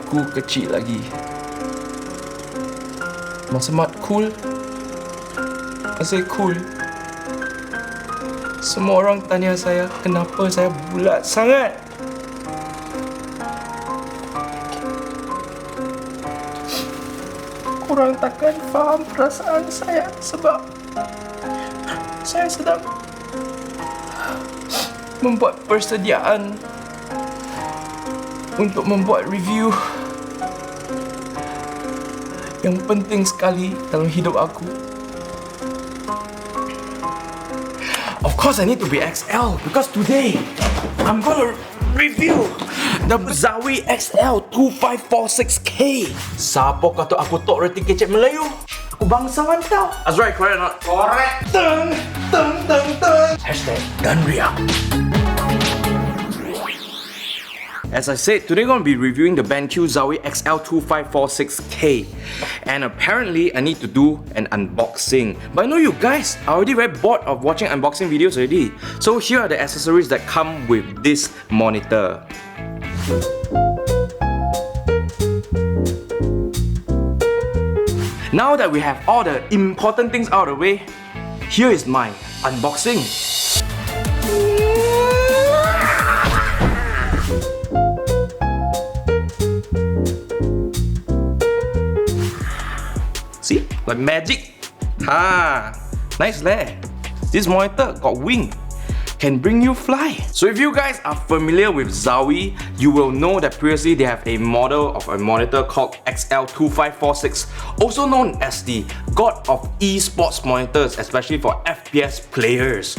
aku kecil lagi. Masa mat cool. Saya cool. Semua orang tanya saya kenapa saya bulat sangat. Korang takkan faham perasaan saya sebab saya sedang membuat persediaan untuk membuat review yang penting sekali dalam hidup aku. Of course I need to be XL because today I'm gonna review the Zowie XL2546K. Siapa kata aku tok reti kecek Melayu? Aku bangsawan tau. That's right, correct or not? Correct. Teng, teng, teng, teng. Hashtag dan riak. As I said, today I'm going to be reviewing the BenQ ZOWIE XL2546K, and apparently I need to do an unboxing. But I know you guys are already very bored of watching unboxing videos already. So here are the accessories that come with this monitor. Now that we have all the important things out of the way, here is my unboxing. See? Like magic. Ha! Nice leh. This monitor got wing. Can bring you fly. So if you guys are familiar with Zowie, you will know that previously they have a model of a monitor called XL2546, also known as the god of esports monitors, especially for FPS players.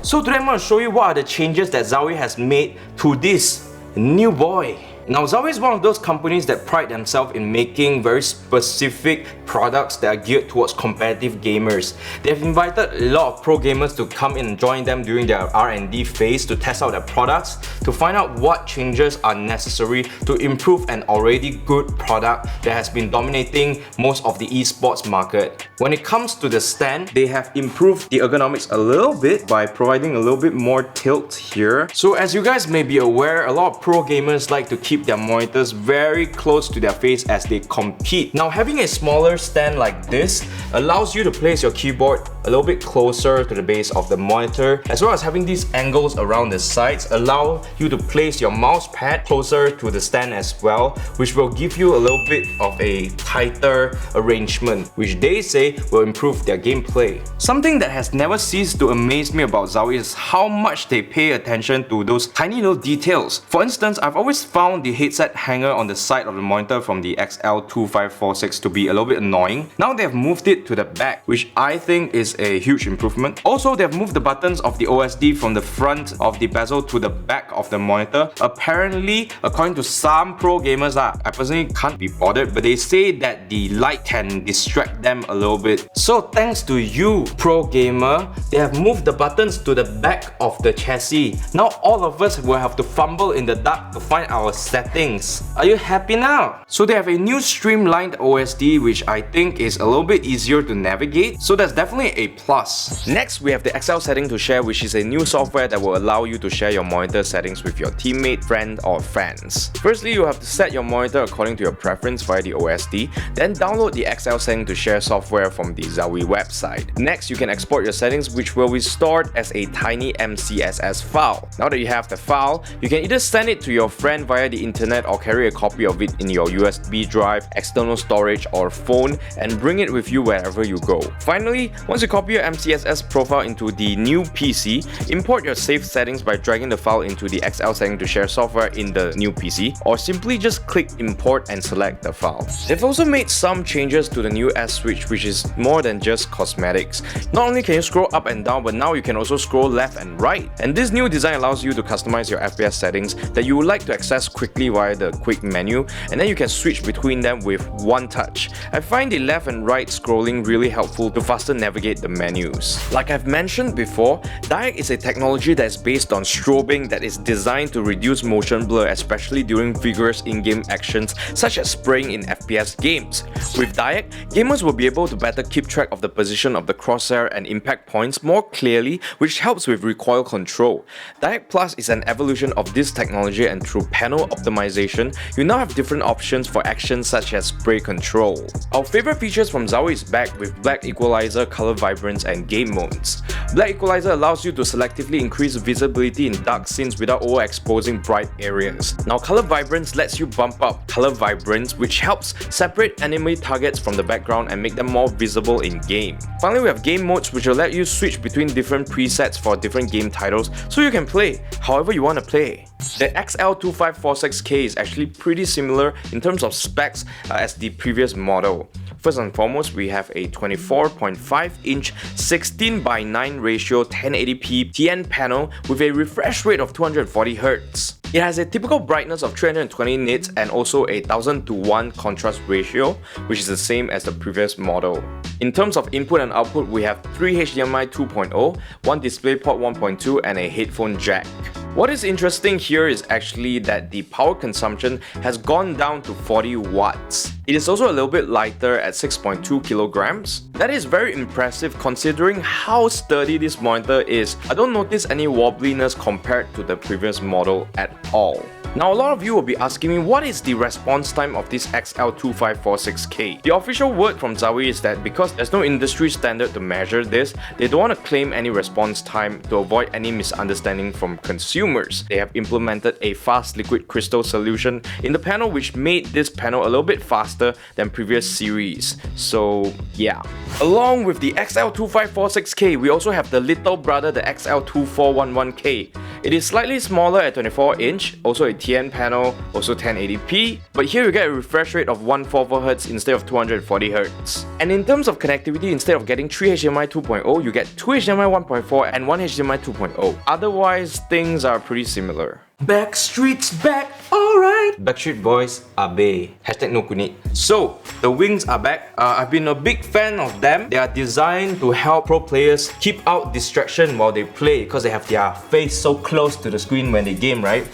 So today I'm going to show you what are the changes that Zowie has made to this new boy. Now, Zowie is one of those companies that pride themselves in making very specific products that are geared towards competitive gamers. They've invited a lot of pro gamers to come in and join them during their R&D phase to test out their products, to find out what changes are necessary to improve an already good product that has been dominating most of the esports market. When it comes to the stand, they have improved the ergonomics a little bit by providing a little bit more tilt here. So as you guys may be aware, a lot of pro gamers like to keep their monitors very close to their face as they compete. Now, having a smaller stand like this allows you to place your keyboard a little bit closer to the base of the monitor, as well as having these angles around the sides allow you to place your mouse pad closer to the stand as well, which will give you a little bit of a tighter arrangement, which they say will improve their gameplay. Something that has never ceased to amaze me about Zowie is how much they pay attention to those tiny little details. For instance, I've always found the headset hanger on the side of the monitor from the XL2546 to be a little bit annoying. Now they've moved it to the back, which I think is a huge improvement. Also, they've moved the buttons of the OSD from the front of the bezel to the back of the monitor. Apparently, according to some pro gamers, I personally can't be bothered, but they say that the light can distract them a little bit. So thanks to you, pro gamer, they have moved the buttons to the back of the chassis. Now all of us will have to fumble in the dark to find our settings. Are you happy now? So they have a new streamlined OSD, which I think is a little bit easier to navigate, so that's definitely a plus. Next, we have the XL setting to share, which is a new software that will allow you to share your monitor settings with your teammate, friend or fans. Firstly, you have to set your monitor according to your preference via the OSD, then download the XL setting to share software from the Zowie website. Next, you can export your settings, which will be stored as a tiny MCSS file. Now that you have the file, you can either send it to your friend via the internet or carry a copy of it in your USB drive, external storage or phone and bring it with you wherever you go. Finally, once you copy your MCSS profile into the new PC, import your saved settings by dragging the file into the XL setting to share software in the new PC, or simply just click import and select the file. They've also made some changes to the new S switch, which is more than just cosmetics. Not only can you scroll up and down, but now you can also scroll left and right. And this new design allows you to customize your FPS settings that you would like to access quickly via the quick menu, and then you can switch between them with one touch. I find the left and right scrolling really helpful to faster navigate the menus. Like I've mentioned before, DIAC is a technology that is based on strobing that is designed to reduce motion blur, especially during vigorous in-game actions such as spraying in FPS games. With DIAC, gamers will be able to better keep track of the position of the crosshair and impact points more clearly, which helps with recoil control. DIAC Plus is an evolution of this technology, and through panel optimization, you now have different options for actions such as spray control. Our favorite features from ZOWIE is back with Black Equalizer, Color Vibrance and Game Modes. Black Equalizer allows you to selectively increase visibility in dark scenes without overexposing bright areas. Now Color Vibrance lets you bump up color vibrance, which helps separate enemy targets from the background and make them more visible in game. Finally, we have Game Modes, which will let you switch between different presets for different game titles so you can play however you want to play. The XL2546K is actually pretty similar in terms of specs as the previous model. First and foremost, we have a 24.5-inch 16:9 ratio 1080p TN panel with a refresh rate of 240Hz. It has a typical brightness of 320 nits and also a 1000:1 contrast ratio, which is the same as the previous model. In terms of input and output, we have 3 HDMI 2.0, 1 DisplayPort 1.2 and a headphone jack. What is interesting here is actually that the power consumption has gone down to 40 watts. It is also a little bit lighter at 6.2 kilograms. That is very impressive considering how sturdy this monitor is. I don't notice any wobbliness compared to the previous model at all. Now a lot of you will be asking me, what is the response time of this XL2546K? The official word from ZOWIE is that because there's no industry standard to measure this, they don't want to claim any response time to avoid any misunderstanding from consumers. They have implemented a fast liquid crystal solution in the panel which made this panel a little bit faster than previous series. So yeah. Along with the XL2546K, we also have the little brother, the XL2411K. It is slightly smaller at 24-inch, also a TN panel, also 1080p, but here you get a refresh rate of 144Hz instead of 240Hz. And in terms of connectivity, instead of getting 3 HDMI 2.0, you get 2 HDMI 1.4 and 1 HDMI 2.0. Otherwise, things are pretty similar. Backstreet's back, alright! Backstreet Boys, abe. Hashtag no kunit. So, the wings are back. I've been a big fan of them. They are designed to help pro players keep out distraction while they play because they have their face so close to the screen when they game, right?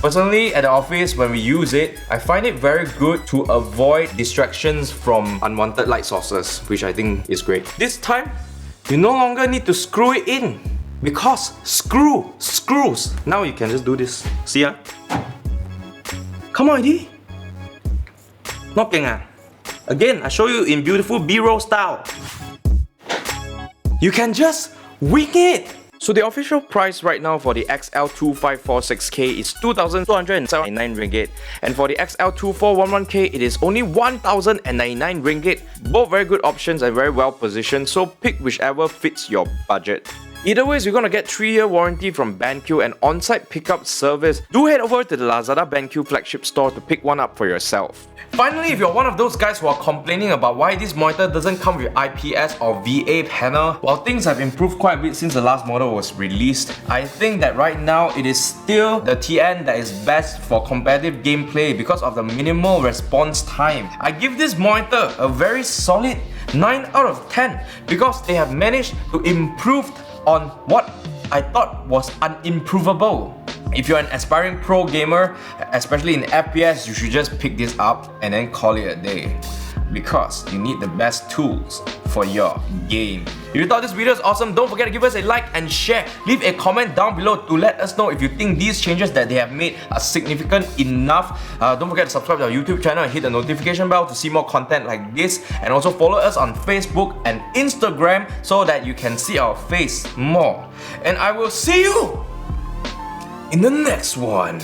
Personally, at the office, when we use it, I find it very good to avoid distractions from unwanted light sources, which I think is great. This time, you no longer need to screw it in. Because screws. Now you can just do this. See ya? Come on, Eddie. Not kenga. Again, I show you in beautiful B-roll style. You can just wing it. So the official price right now for the XL2546K is 2,279 ringgit, and for the XL2411K it is only 1,099 ringgit. Both very good options and very well positioned, so pick whichever fits your budget. Either way, you're gonna get 3-year warranty from BenQ and on-site pickup service. Do head over to the Lazada BenQ flagship store to pick one up for yourself. Finally, if you're one of those guys who are complaining about why this monitor doesn't come with IPS or VA panel, while things have improved quite a bit since the last model was released, I think that right now it is still the TN that is best for competitive gameplay because of the minimal response time. I give this monitor a very solid 9 out of 10 because they have managed to improve on what I thought was unimprovable. If you're an aspiring pro gamer, especially in FPS, you should just pick this up and then call it a day. Because you need the best tools for your game. If you thought this video is awesome, don't forget to give us a like and share. Leave a comment down below to let us know if you think these changes that they have made are significant enough. Don't forget to subscribe to our YouTube channel and hit the notification bell to see more content like this. And also follow us on Facebook and Instagram so that you can see our face more. And I will see you in the next one.